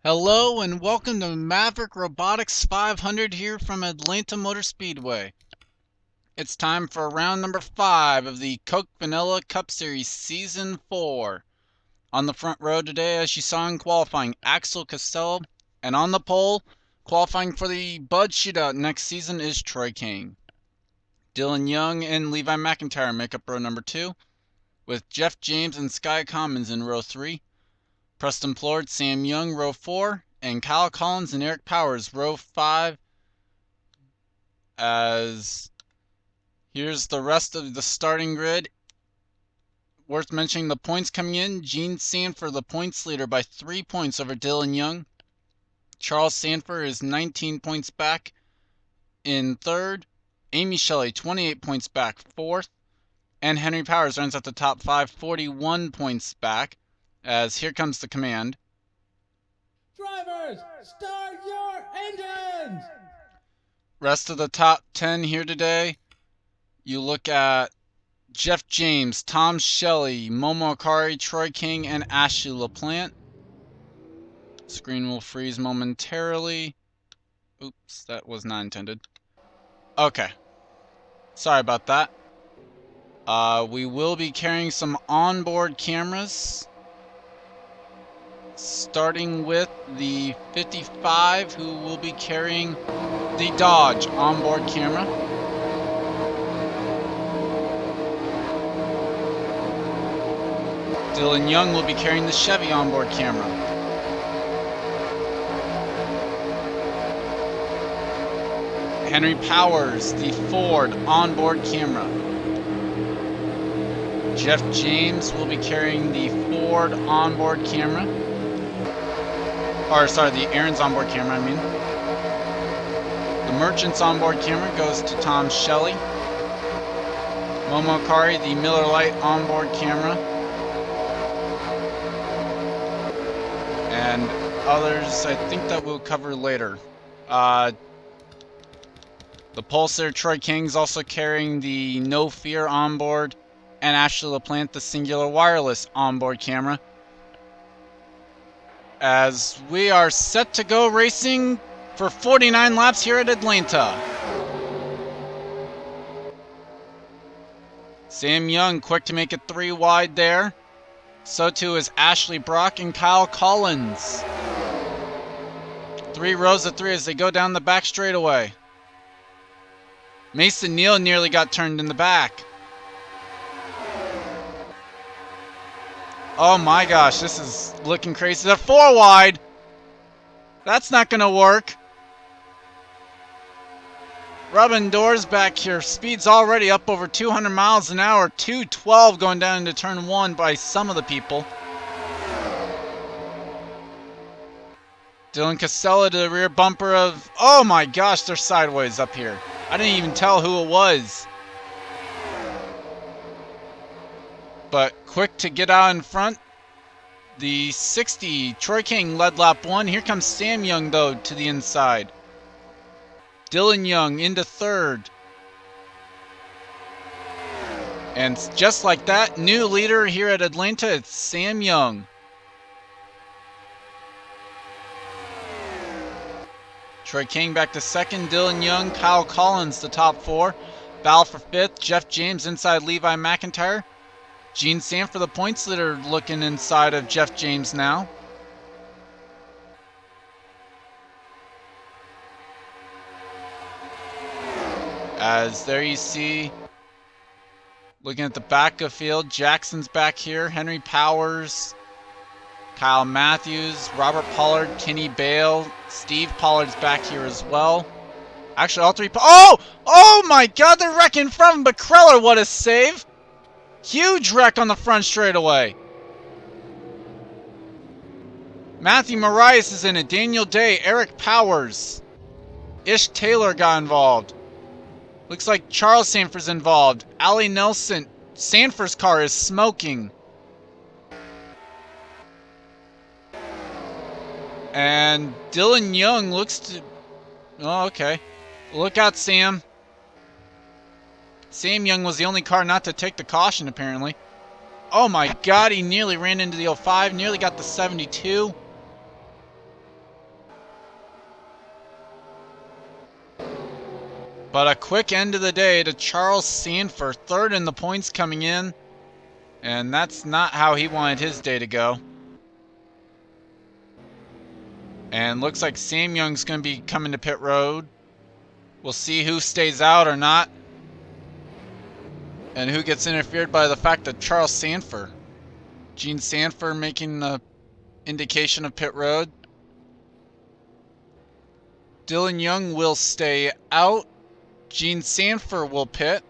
Hello and welcome to Maverick Robotics 500 here from Atlanta Motor Speedway. It's time for round number 5 of the Coke Vanilla Cup Series Season 4. On the front row today, as you saw in qualifying, Axel Costello, and on the pole, qualifying for the Bud Shootout next season is Troy King. Dylan Young and Levi McIntyre make up row number 2, with Jeff James and Sky Commons in row 3. Preston Plord, Sam Young, row 4, and Kyle Collins and Eric Powers, row 5. As here's the rest of the starting grid. Worth mentioning the points coming in. Gene Sanford, the points leader, by 3 points over Dylan Young. Charles Sanford is 19 points back in third. Amy Shelley, 28 points back, fourth. And Henry Powers runs at the top 5, 41 points back. As here comes the command. Drivers, start your engines! Rest of the top 10 here today. You look at Jeff James, Tom Shelley, Momo Akari, Troy King, and Ashley LaPlante. Screen will freeze momentarily. Oops, that was not intended. Okay. Sorry about that. We will be carrying some onboard cameras. Starting with the 55, who will be carrying the Dodge onboard camera. Dylan Young will be carrying the Chevy onboard camera. Henry Powers, the Ford onboard camera. Jeff James will be carrying the Ford onboard camera. Or, sorry, the Aaron's onboard camera, I mean. The Merchant's onboard camera goes to Tom Shelley. Momo Akari, the Miller Lite onboard camera. And others, I think that we'll cover later. The Pulsar, Troy King's also carrying the No Fear onboard, and Ashley LaPlante, the Singular Wireless onboard camera. As we are set to go racing for 49 laps here at Atlanta. Sam Young quick to make it 3 wide there. So too is Ashley Brock and Kyle Collins. 3 rows of 3 as they go down the back straightaway. Mason Neal nearly got turned in the back. Oh my gosh, this is looking crazy. They're 4 wide. That's not going to work. Rubbing doors back here. Speed's already up over 200 miles an hour. 212 going down into turn 1 by some of the people. Dylan Casella to the rear bumper of... Oh my gosh, they're sideways up here. I didn't even tell who it was. But quick to get out in front. The 60, Troy King led lap 1. Here comes Sam Young, though, to the inside. Dylan Young into third. And just like that, new leader here at Atlanta, it's Sam Young. Troy King back to second. Dylan Young, Kyle Collins, the top 4. Battle for 5th. Jeff James inside Levi McIntyre. Gene Sanford, the points leader, looking inside of Jeff James now. As there you see, looking at the back of field, Jackson's back here, Henry Powers, Kyle Matthews, Robert Pollard, Kenny Bale, Steve Pollard's back here as well. Actually, all 3... Oh my God, they're wrecking from him, but Kreller, what a save! Huge wreck on the front straightaway. Matthew Marias is in it. Daniel Day, Eric Powers. Ish Taylor got involved. Looks like Charles Sanford's involved. Allie Nelson. Sanford's car is smoking. And Dylan Young looks to... Oh, okay. Look out, Sam. Sam Young was the only car not to take the caution, apparently. Oh my God, he nearly ran into the 05, nearly got the 72. But a quick end of the day to Charles Sanford, third in the points coming in. And that's not how he wanted his day to go. And looks like Sam Young's going to be coming to pit road. We'll see who stays out or not. And who gets interfered by the fact that Charles Sanford. Gene Sanford making the indication of pit road. Dylan Young will stay out. Gene Sanford will pit.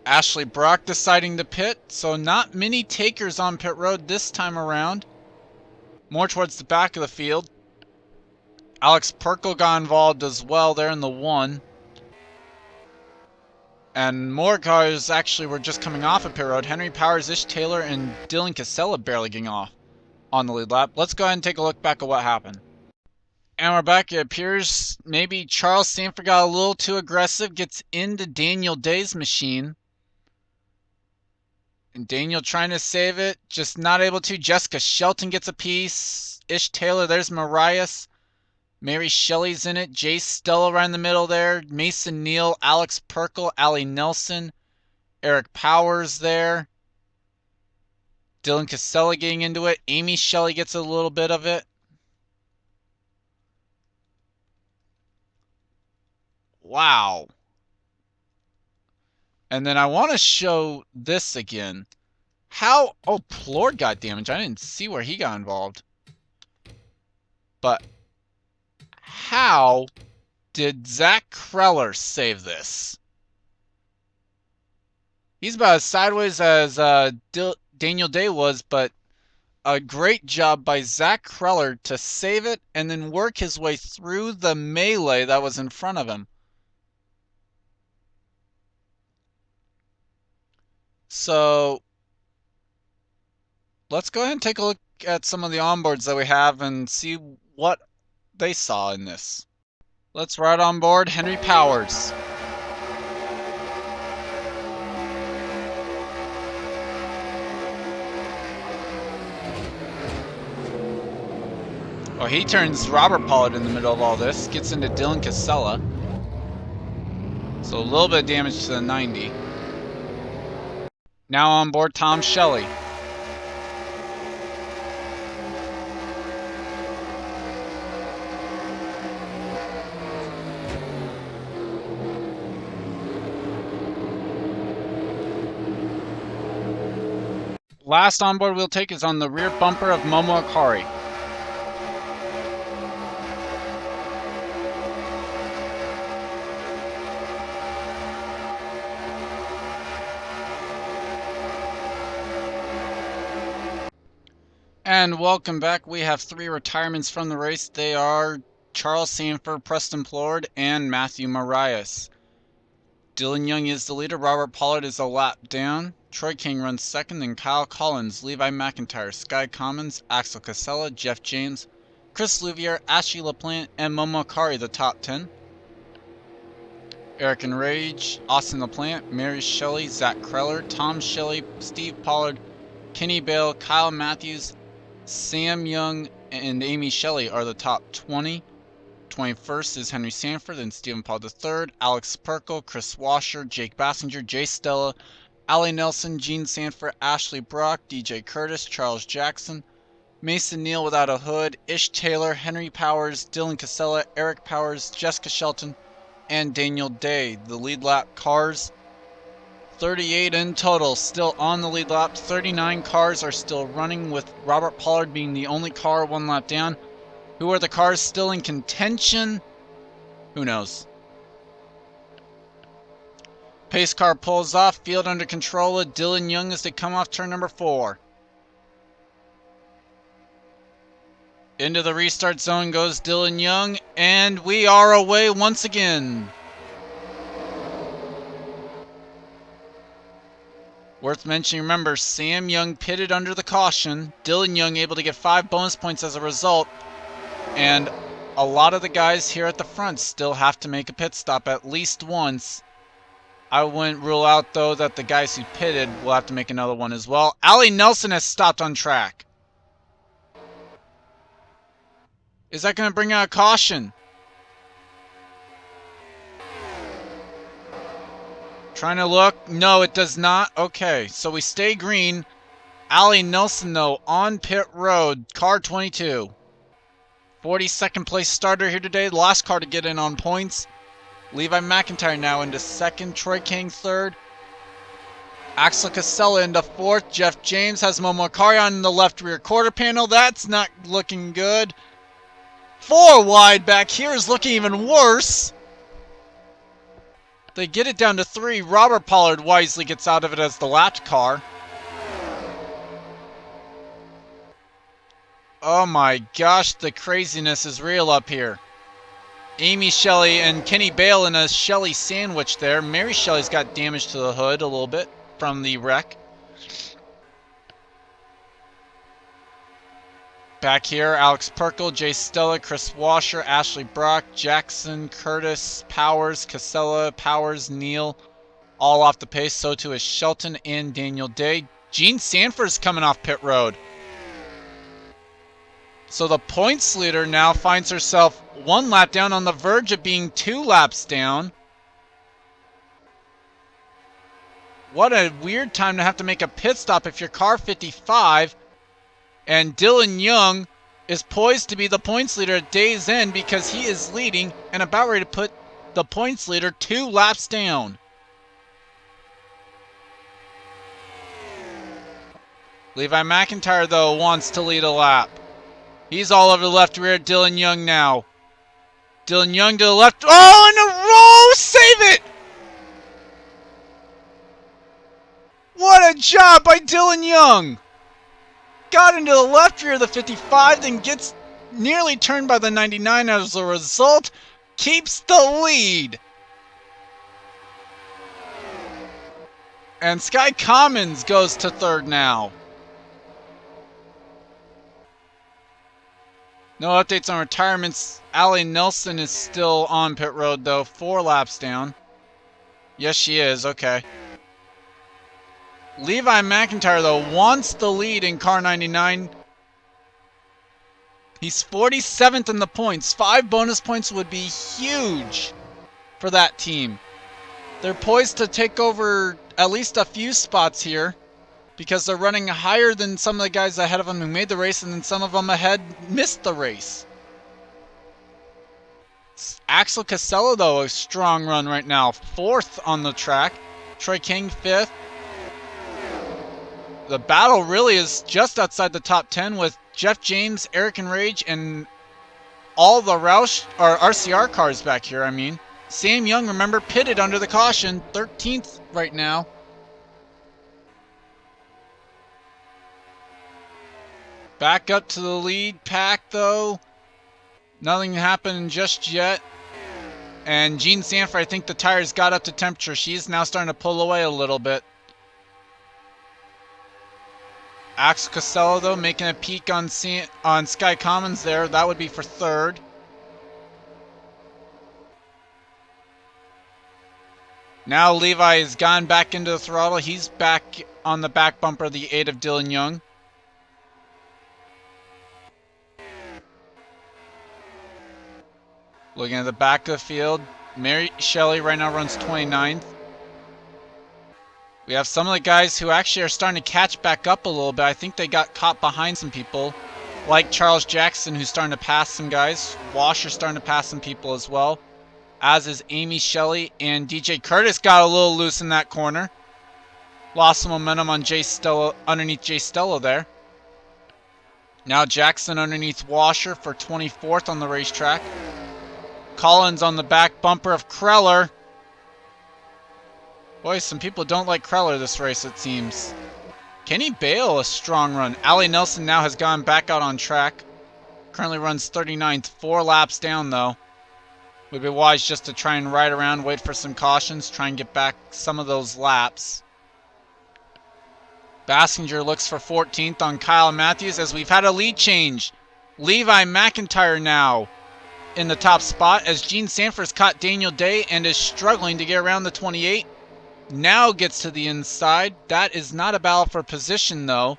Ashley Brock deciding to pit, so not many takers on pit road this time around. More towards the back of the field. Alex Perkle got involved as well there in the 1. And more cars actually were just coming off of pit road. Henry Powers, Ish Taylor, and Dylan Casella barely getting off on the lead lap. Let's go ahead and take a look back at what happened. And we're back. It appears maybe Charles Sanford got a little too aggressive, gets into Daniel Day's machine. And Daniel trying to save it, just not able to. Jessica Shelton gets a piece. Ish Taylor, there's Marias. Mary Shelley's in it. Jay Stella right in the middle there. Mason Neal, Alex Perkle, Allie Nelson. Eric Powers there. Dylan Casella getting into it. Amy Shelley gets a little bit of it. Wow. And then I want to show this again. How... Oh, Plord got damaged. I didn't see where he got involved. But how did Zach Kreller save this? He's about as sideways as Daniel Day was, but a great job by Zach Kreller to save it and then work his way through the melee that was in front of him. So let's go ahead and take a look at some of the onboards that we have and see what they saw in this. Let's ride on board Henry Powers. Oh, he turns Robert Pollard in the middle of all this, gets into Dylan Casella. So a little bit of damage to the 90. Now on board Tom Shelley. Last onboard we'll take is on the rear bumper of Momo Akari. And welcome back. We have 3 retirements from the race. They are Charles Sanford, Preston Plord, and Matthew Marias. Dylan Young is the leader. Robert Pollard is a lap down. Troy King runs second. Then Kyle Collins, Levi McIntyre, Sky Commons, Axel Casella, Jeff James, Chris Louvier, Ashley LaPlante, and Momo Akari the top 10. Eric and Rage, Austin LaPlante, Mary Shelley, Zach Kreller, Tom Shelley, Steve Pollard, Kenny Bale, Kyle Matthews, Sam Young, and Amy Shelley are the top 20. 21st is Henry Sanford, then Stephen Paul III, Alex Perkle, Chris Washer, Jake Bassinger, Jay Stella, Allie Nelson, Gene Sanford, Ashley Brock, DJ Curtis, Charles Jackson, Mason Neal without a hood, Ish Taylor, Henry Powers, Dylan Casella, Eric Powers, Jessica Shelton, and Daniel Day. The lead lap cars, 38 in total, still on the lead lap. 39 cars are still running, with Robert Pollard being the only car 1 lap down. Who are the cars still in contention? Who knows? Pace car pulls off, field under control of Dylan Young as they come off turn number 4. Into the restart zone goes Dylan Young, and we are away once again. Worth mentioning, remember, Sam Young pitted under the caution. Dylan Young able to get 5 bonus points as a result. And a lot of the guys here at the front still have to make a pit stop at least once. I wouldn't rule out, though, that the guys who pitted will have to make another one as well. Allie Nelson has stopped on track. Is that going to bring out a caution? Trying to look. No, it does not. Okay, so we stay green. Allie Nelson, though, on pit road. Car 22. 42nd place starter here today. The last car to get in on points. Levi McIntyre now into second. Troy King third. Axel Casella into fourth. Jeff James has Momo Karian in the left rear quarter panel. That's not looking good. 4 wide back here is looking even worse. They get it down to 3. Robert Pollard wisely gets out of it as the lapped car. Oh my gosh, the craziness is real up here. Amy Shelley and Kenny Bale in a Shelley sandwich there. Mary Shelley's got damage to the hood a little bit from the wreck. Back here, Alex Perkle, Jay Stella, Chris Washer, Ashley Brock, Jackson, Curtis, Powers, Casella, Powers, Neal, all off the pace. So too is Shelton and Daniel Day. Gene Sanford's coming off pit road. So the points leader now finds herself 1 lap down, on the verge of being 2 laps down. What a weird time to have to make a pit stop if you're car 55. And Dylan Young is poised to be the points leader at day's end because he is leading and about ready to put the points leader 2 laps down. Levi McIntyre, though, wants to lead a lap. He's all over the left rear. Dylan Young now. Dylan Young to the left. Oh, in a row! Save it! What a job by Dylan Young! Got into the left rear of the 55, then gets nearly turned by the 99 as a result. Keeps the lead. And Sky Commons goes to third now. No updates on retirements. Allie Nelson is still on pit road, though. 4 laps down. Yes, she is. Okay. Levi McIntyre, though, wants the lead in car 99. He's 47th in the points. 5 bonus points would be huge for that team. They're poised to take over at least a few spots here because they're running higher than some of the guys ahead of them who made the race, and then some of them ahead missed the race. Axel Casella, though, a strong run right now. 4th on the track. Troy King 5th. The battle really is just outside the top 10 with Jeff James, Eric and Rage, and all the Roush or RCR cars back here, I mean. Sam Young, remember, pitted under the caution. 13th right now. Back up to the lead pack, though. Nothing happened just yet. And Gene Sanford, I think the tires got up to temperature. She's now starting to pull away a little bit. Axel Casella, though, making a peek on Sky Commons there. That would be for 3rd. Now Levi has gone back into the throttle. He's back on the back bumper of the 8 of Dylan Young. Looking at the back of the field, Mary Shelley right now runs 29th. We have some of the guys who actually are starting to catch back up a little bit. I think they got caught behind some people, like Charles Jackson, who's starting to pass some guys. Washer's starting to pass some people as well, as is Amy Shelley, and DJ Curtis got a little loose in that corner. Lost some momentum on Jay Stella, underneath Jay Stella there. Now Jackson underneath Washer for 24th on the racetrack. Collins on the back bumper of Kreller. Boy, some people don't like Kreller this race, it seems. Kenny Bale, a strong run. Allie Nelson now has gone back out on track. Currently runs 39th. 4 laps down, though. Would be wise just to try and ride around, wait for some cautions, try and get back some of those laps. Bassinger looks for 14th on Kyle Matthews as we've had a lead change. Levi McIntyre now in the top spot as Gene Sanford's caught Daniel Day and is struggling to get around the 28. Now gets to the inside. That is not a battle for position, though.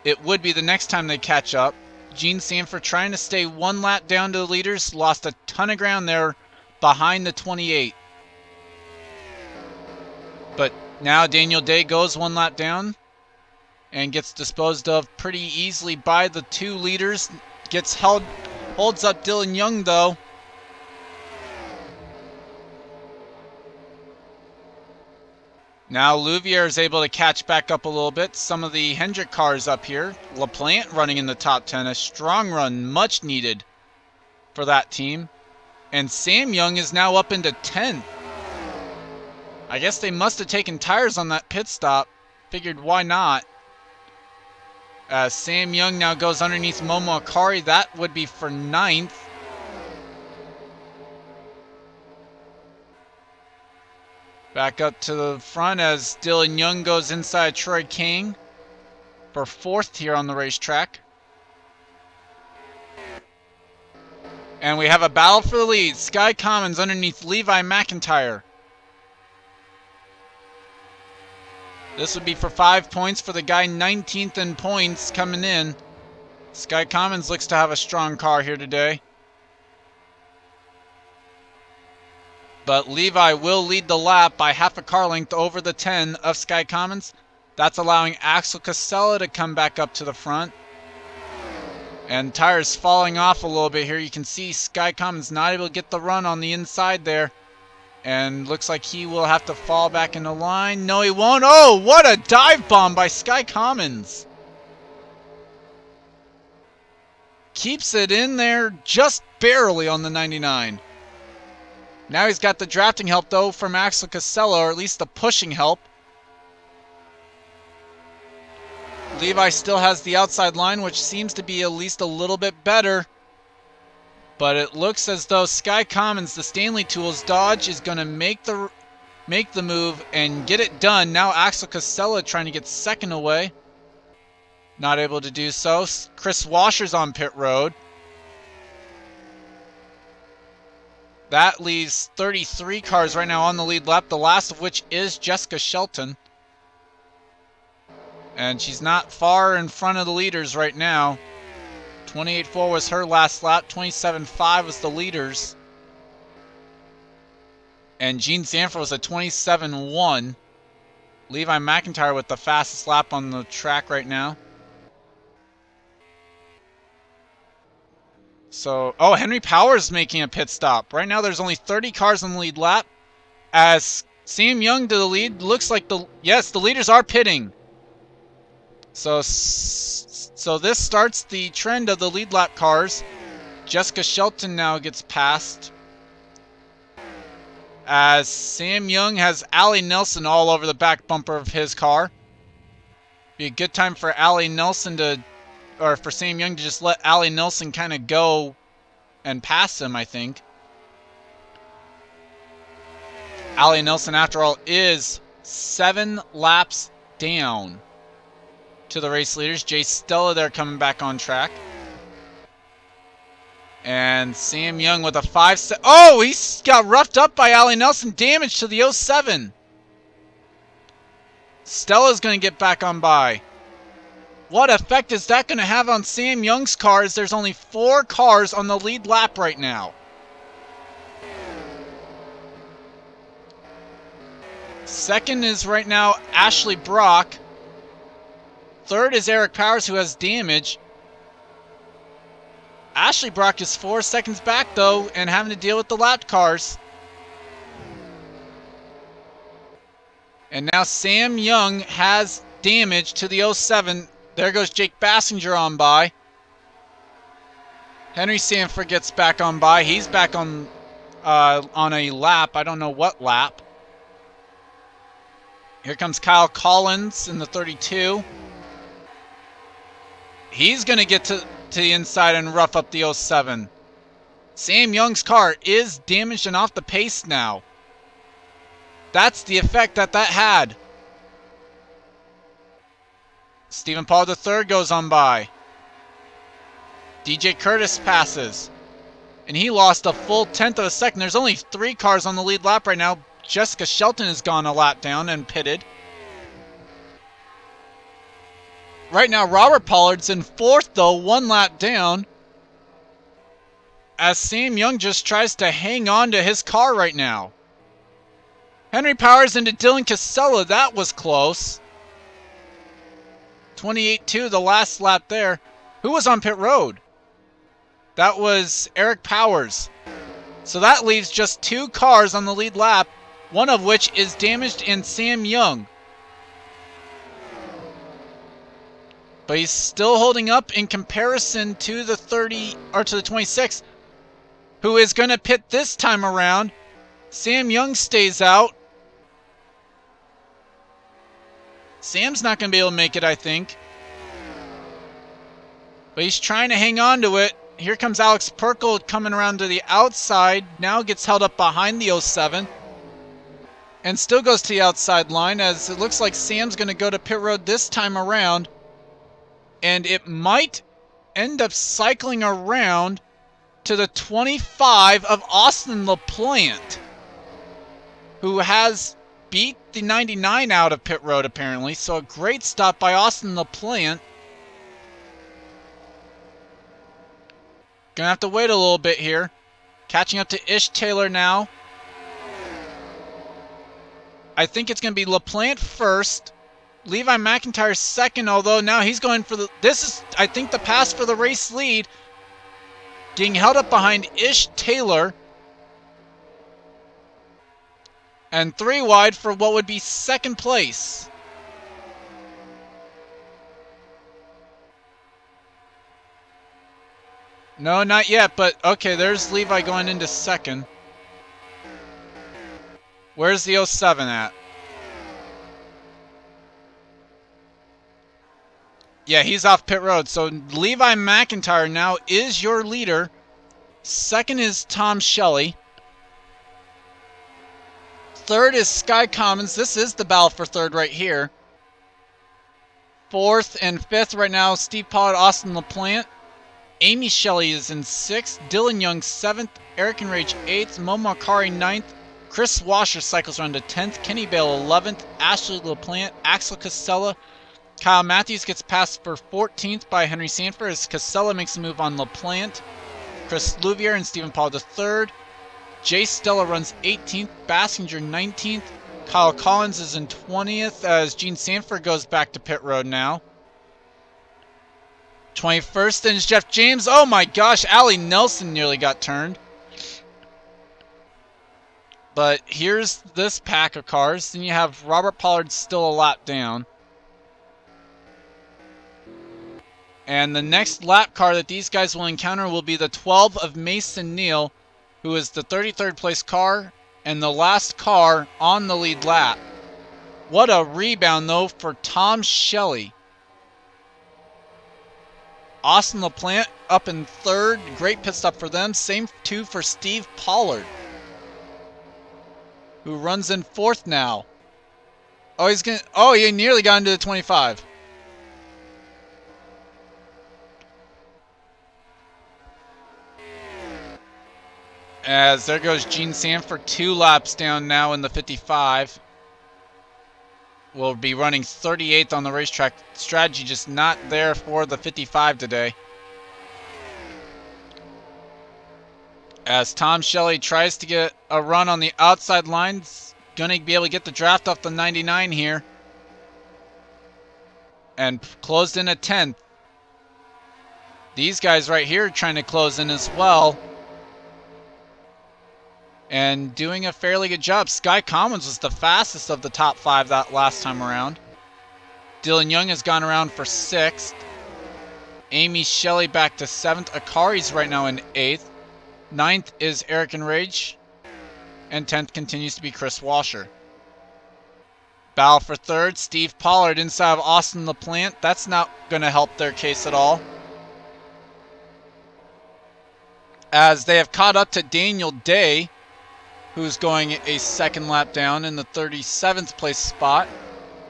It would be the next time they catch up. Gene Sanford trying to stay one lap down to the leaders. Lost a ton of ground there behind the 28. But now Daniel Day goes one lap down and gets disposed of pretty easily by the 2 leaders. Holds up Dylan Young though. Now Louvier is able to catch back up a little bit. Some of the Hendrick cars up here. LaPlante running in the top 10. A strong run, much needed for that team. And Sam Young is now up into 10th. I guess they must have taken tires on that pit stop. Figured why not. Sam Young now goes underneath Momo Akari. That would be for 9th. Back up to the front as Dylan Young goes inside Troy King for 4th here on the racetrack. And we have a battle for the lead. Sky Commons underneath Levi McIntyre. This would be for 5 points for the guy 19th in points coming in. Sky Commons looks to have a strong car here today. But Levi will lead the lap by half a car length over the 10 of Sky Commons. That's allowing Axel Casella to come back up to the front. And tires falling off a little bit here. You can see Sky Commons not able to get the run on the inside there. And looks like he will have to fall back into line. No, he won't. Oh, what a dive bomb by Sky Commons. Keeps it in there just barely on the 99. Now he's got the drafting help, though, from Axel Casella, or at least the pushing help. Levi still has the outside line, which seems to be at least a little bit better. But it looks as though Sky Commons, the Stanley Tools Dodge, is going to make the move and get it done. Now Axel Casella trying to get second away. Not able to do so. Chris Washer's on pit road. That leaves 33 cars right now on the lead lap, the last of which is Jessica Shelton. And she's not far in front of the leaders right now. 28.4 was her last lap. 27.5 was the leaders. And Gene Sanford was a 27.1. Levi McIntyre with the fastest lap on the track right now. So, oh, Henry Powers making a pit stop. Right now there's only 30 cars on the lead lap. As Sam Young to the lead, looks like the leaders are pitting. So this starts the trend of the lead lap cars. Jessica Shelton now gets passed. As Sam Young has Allie Nelson all over the back bumper of his car. Be a good time for Allie Nelson for Sam Young to just let Allie Nelson kind of go and pass him, I think. Allie Nelson, after all, is 7 laps down to the race leaders. Jay Stella there coming back on track. And Sam Young with a 5. Oh, he got roughed up by Allie Nelson. Damage to the 07. Stella's going to get back on by. What effect is that going to have on Sam Young's cars? There's only 4 cars on the lead lap right now. Second is right now Ashley Brock. Third is Eric Powers, who has damage. Ashley Brock is 4 seconds back, though, and having to deal with the lap cars. And now Sam Young has damage to the 07. There goes Jake Bassinger on by. Henry Sanford gets back on by. He's back on a lap. I don't know what lap. Here comes Kyle Collins in the 32. He's going to get to the inside and rough up the 07. Sam Young's car is damaged and off the pace now. That's the effect that had. Stephen Paul III goes on by. DJ Curtis passes. And he lost a full 1/10 of a second. There's only 3 cars on the lead lap right now. Jessica Shelton has gone a lap down and pitted. right now, Robert Pollard's in 4th, though, 1 lap down. As Sam Young just tries to hang on to his car right now. Henry Powers into Dylan Casella. That was close. 28-2, the last lap there. Who was on pit road? That was Eric Powers. So that leaves just 2 cars on the lead lap, one of which is damaged in Sam Young. But he's still holding up in comparison to the 30 or to the 26, who is going to pit this time around. Sam Young stays out. Sam's not going to be able to make it, I think. But he's trying to hang on to it. Here comes Alex Perkle coming around to the outside. Now gets held up behind the 07. And still goes to the outside line, as it looks like Sam's going to go to pit road this time around. And it might end up cycling around to the 25 of Austin LaPlante, who has beat the 99 out of pit road apparently. So a great stop by Austin LaPlante. Gonna have to wait a little bit here. Catching up to Ish Taylor now. I think it's gonna be LaPlante first. Levi McIntyre second, although now he's going for the... This is, I think, the pass for the race lead. Getting held up behind Ish Taylor. And 3 wide for what would be second place. No, not yet, but okay, there's Levi going into second. Where's the 07 at? Yeah, he's off pit road. So Levi McIntyre now is your leader. Second is Tom Shelley. Third is Sky Commons. This is the battle for third right here. 4th and 5th right now, Steve Pollard, Austin LaPlante. Amy Shelley is in 6th. Dylan Young 7th. Eric Enrage 8th. Mo Makari 9th. Chris Washer cycles around to 10th. Kenny Bale 11th. Ashley LaPlante. Axel Casella. Kyle Matthews gets passed for 14th by Henry Sanford as Casella makes a move on LaPlante. Chris Louvier and Stephen Paul III. Jay Stella runs 18th. Bassinger 19th. Kyle Collins is in 20th as Gene Sanford goes back to pit road now. 21st then is Jeff James. Oh my gosh, Allie Nelson nearly got turned. But here's this pack of cars. Then you have Robert Pollard still a lap down. And the next lap car that these guys will encounter will be the 12 of Mason Neal, who is the 33rd place car and the last car on the lead lap. What a rebound, though, for Tom Shelley. Austin LaPlante up in 3rd. Great pit stop for them. Same too for Steve Pollard, who runs in 4th now. Oh, he nearly got into the 25. As there goes Gene Sanford, 2 laps down now in the 55. Will be running 38th on the racetrack. Strategy just not there for the 55 today. As Tom Shelley tries to get a run on the outside lines. Gonna be able to get the draft off the 99 here. And closed in at 10th. These guys right here trying to close in as well. And doing a fairly good job. Sky Commons was the fastest of the top 5 that last time around. Dylan Young has gone around for 6th. Amy Shelley back to 7th. Akari's right now in 8th. 9th is Eric Enrage. And 10th continues to be Chris Washer. Battle for 3rd. Steve Pollard inside of Austin LaPlante. That's not going to help their case at all, as they have caught up to Daniel Day, who's going a 2nd lap down in the 37th place spot.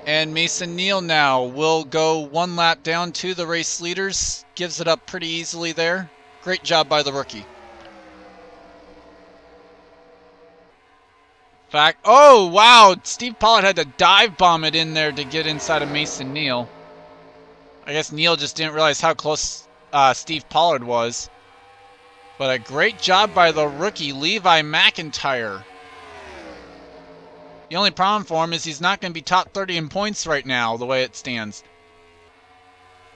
And Mason Neal now will go 1 lap down to the race leaders. Gives it up pretty easily there. Great job by the rookie. Oh, wow. Steve Pollard had to dive bomb it in there to get inside of Mason Neal. I guess Neil just didn't realize how close Steve Pollard was. But a great job by the rookie, Levi McIntyre. The only problem for him is he's not going to be top 30 in points right now, the way it stands.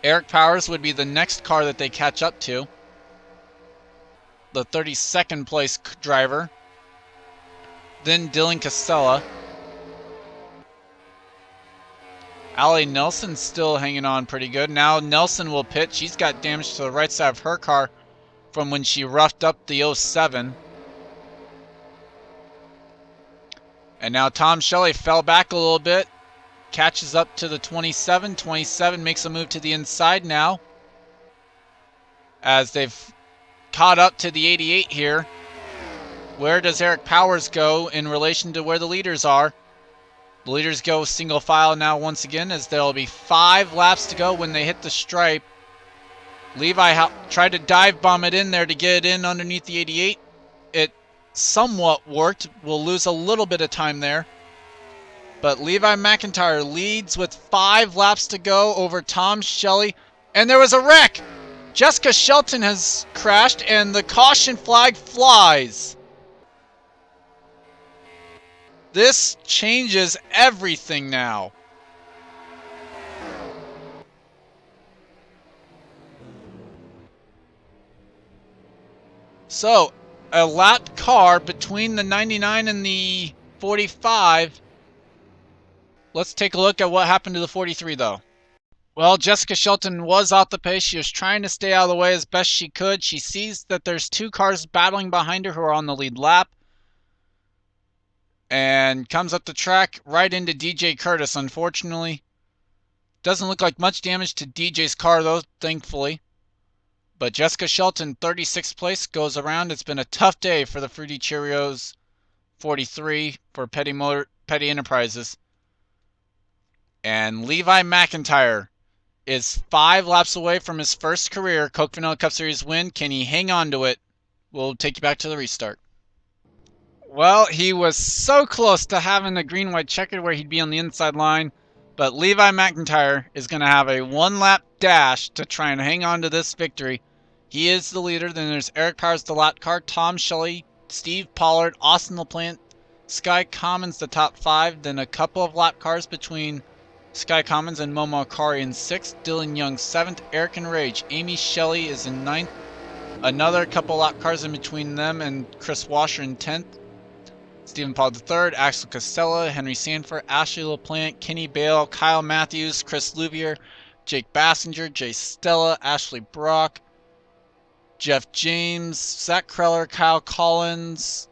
Eric Powers would be the next car that they catch up to. The 32nd place driver. Then Dylan Casella. Allie Nelson's still hanging on pretty good. Now Nelson will pit. She's got damage to the right side of her car from when she roughed up the 07. And now Tom Shelley fell back a little bit. Catches up to the 27. 27 makes a move to the inside now, as they've caught up to the 88 here. Where does Eric Powers go in relation to where the leaders are? The leaders go single file now once again, as there will be 5 laps to go when they hit the stripe. Levi tried to dive bomb it in there to get it in underneath the 88. It somewhat worked. We'll lose a little bit of time there. But Levi McIntyre leads with 5 laps to go over Tom Shelley. And there was a wreck! Jessica Shelton has crashed and the caution flag flies. This changes everything now. So, a lapped car between the 99 and the 45. Let's take a look at what happened to the 43 though. Well, Jessica Shelton was off the pace. She was trying to stay out of the way as best she could. She sees that there's 2 cars battling behind her who are on the lead lap. And comes up the track right into DJ Curtis, unfortunately. Doesn't look like much damage to DJ's car though, thankfully. But Jessica Shelton, 36th place, goes around. It's been a tough day for the Fruity Cheerios 43 for Petty Enterprises. And Levi McIntyre is 5 laps away from his first career Coke Vanilla Cup Series win. Can he hang on to it? We'll take you back to the restart. Well, he was so close to having the green-white checkered where he'd be on the inside line, but Levi McIntyre is going to have a 1-lap dash to try and hang on to this victory. He is the leader. Then there's Eric Powers, the lap car, Tom Shelley, Steve Pollard, Austin LaPlante, Sky Commons, the top 5. Then a couple of lap cars between Sky Commons and Momo Akari in 6th. Dylan Young 7th. Eric and Rage. Amy Shelley is in 9th. Another couple lap cars in between them and Chris Washer in 10th. Stephen Pollard III, Axel Costello, Henry Sanford, Ashley LaPlante, Kenny Bale, Kyle Matthews, Chris Louvier, Jake Bassinger, Jay Stella, Ashley Brock, Jeff James, Zach Kreller, Kyle Collins,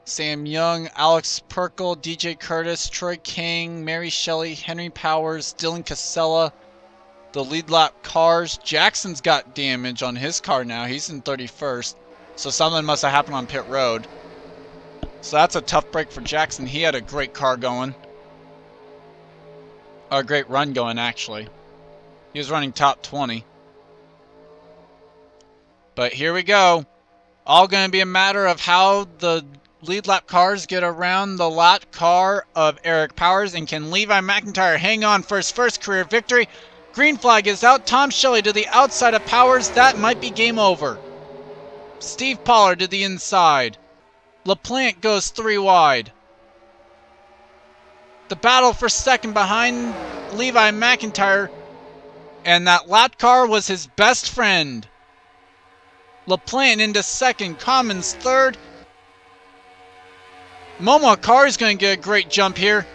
Sam Young, Alex Perkle, DJ Curtis, Troy King, Mary Shelley, Henry Powers, Dylan Casella. The lead lap cars. Jackson's got damage on his car now. He's in 31st. So something must have happened on pit road. So that's a tough break for Jackson. He had a great car going. Or a great run going, actually. He was running top 20. But here we go. All going to be a matter of how the lead lap cars get around the lap car of Eric Powers. And can Levi McIntyre hang on for his first career victory? Green flag is out. Tom Shelley to the outside of Powers. That might be game over. Steve Pollard to the inside. LaPlante goes 3 wide. The battle for second behind Levi McIntyre. And that lap car was his best friend. LaPlante into second. Commons third. Momo Akari is going to get a great jump here.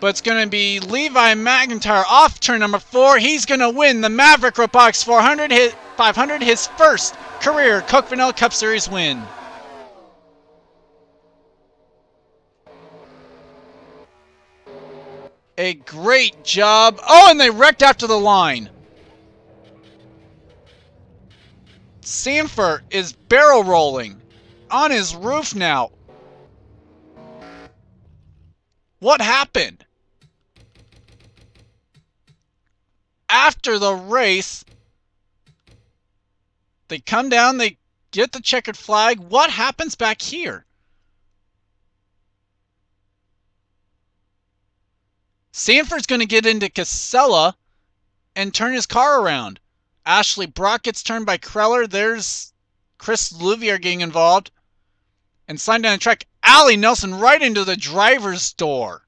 But it's going to be Levi McIntyre off turn number 4. He's going to win the Maverick Robotics 500, his first career Coke Vanilla Cup Series win. A great job. Oh, and they wrecked after the line. Sanford is barrel rolling on his roof now. What happened? After the race, they come down, they get the checkered flag. What happens back here? Sanford's going to get into Casella. and turn his car around. Ashley Brock gets turned by Kreller. There's Chris Louvier getting involved. And sliding down the track, Allie Nelson right into the driver's door.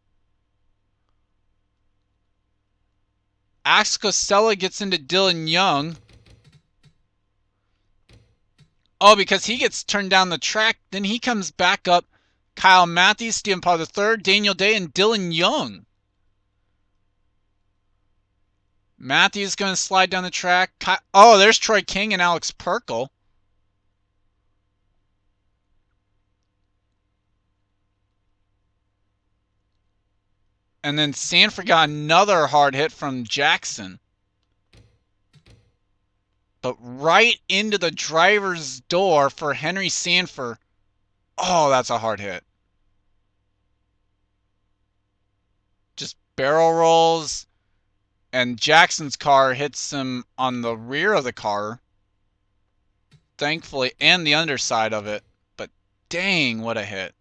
Axe Costello gets into Dylan Young. Oh, because he gets turned down the track, then he comes back up. Kyle Matthews, Stephen Potter III, Daniel Day, and Dylan Young. Matthews going to slide down the track. Oh, there's Troy King and Alex Perkle. And then Sanford got another hard hit from Jackson. But right into the driver's door for Henry Sanford. Oh, that's a hard hit. Just barrel rolls. And Jackson's car hits him on the rear of the car. Thankfully, and the underside of it. But dang, what a hit.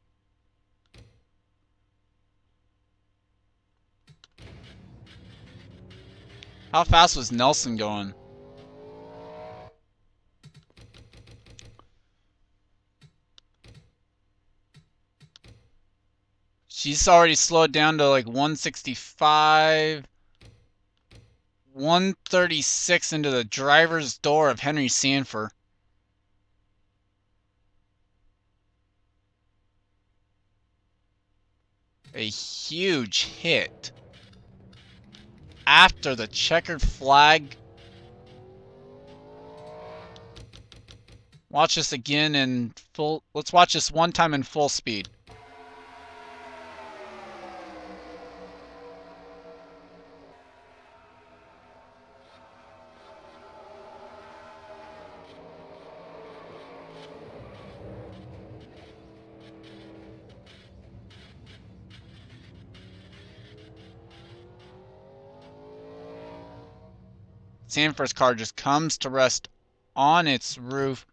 How fast was Nelson going? She's already slowed down to like 165. 136 into the driver's door of Henry Sanford. A huge hit. After the checkered flag. Watch this again in full. Let's watch this one time in full speed. Sanford's car just comes to rest on its roof.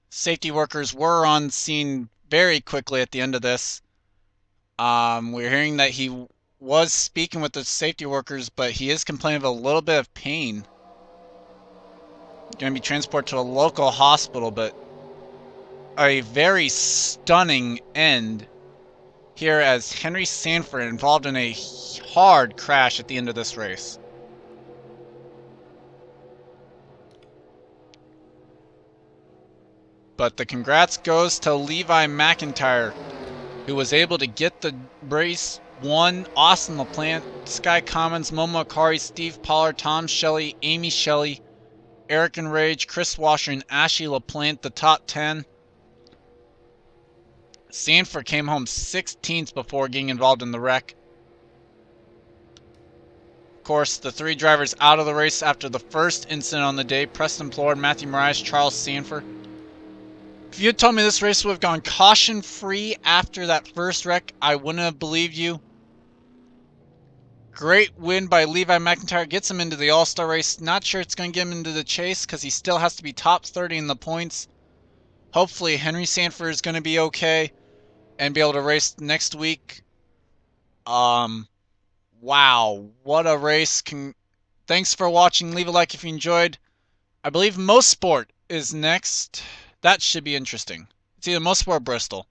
Safety workers were on scene very quickly at the end of this. We're hearing that he was speaking with the safety workers, but he is complaining of a little bit of pain. Going to be transported to a local hospital, but a very stunning end here as Henry Sanford involved in a hard crash at the end of this race. But the congrats goes to Levi McIntyre, who was able to get the race won. Austin LaPlante, Sky Commons, Momo Akari, Steve Pollard, Tom Shelley, Amy Shelley, Eric and Rage, Chris Washer, and Ashley LaPlante, the top 10. Sanford came home 16th before getting involved in the wreck. Of course, the three drivers out of the race after the first incident on the day: Preston Plord, Matthew Marias, Charles Sanford. If you had told me this race would have gone caution-free after that first wreck, I wouldn't have believed you. Great win by Levi McIntyre. Gets him into the All-Star race. Not sure it's going to get him into the chase because he still has to be top 30 in the points. Hopefully Henry Sanford is going to be okay and be able to race next week. Wow, what a race. Thanks for watching. Leave a like if you enjoyed. I believe Most Sport is next. That should be interesting. It's either Most Sport or Bristol.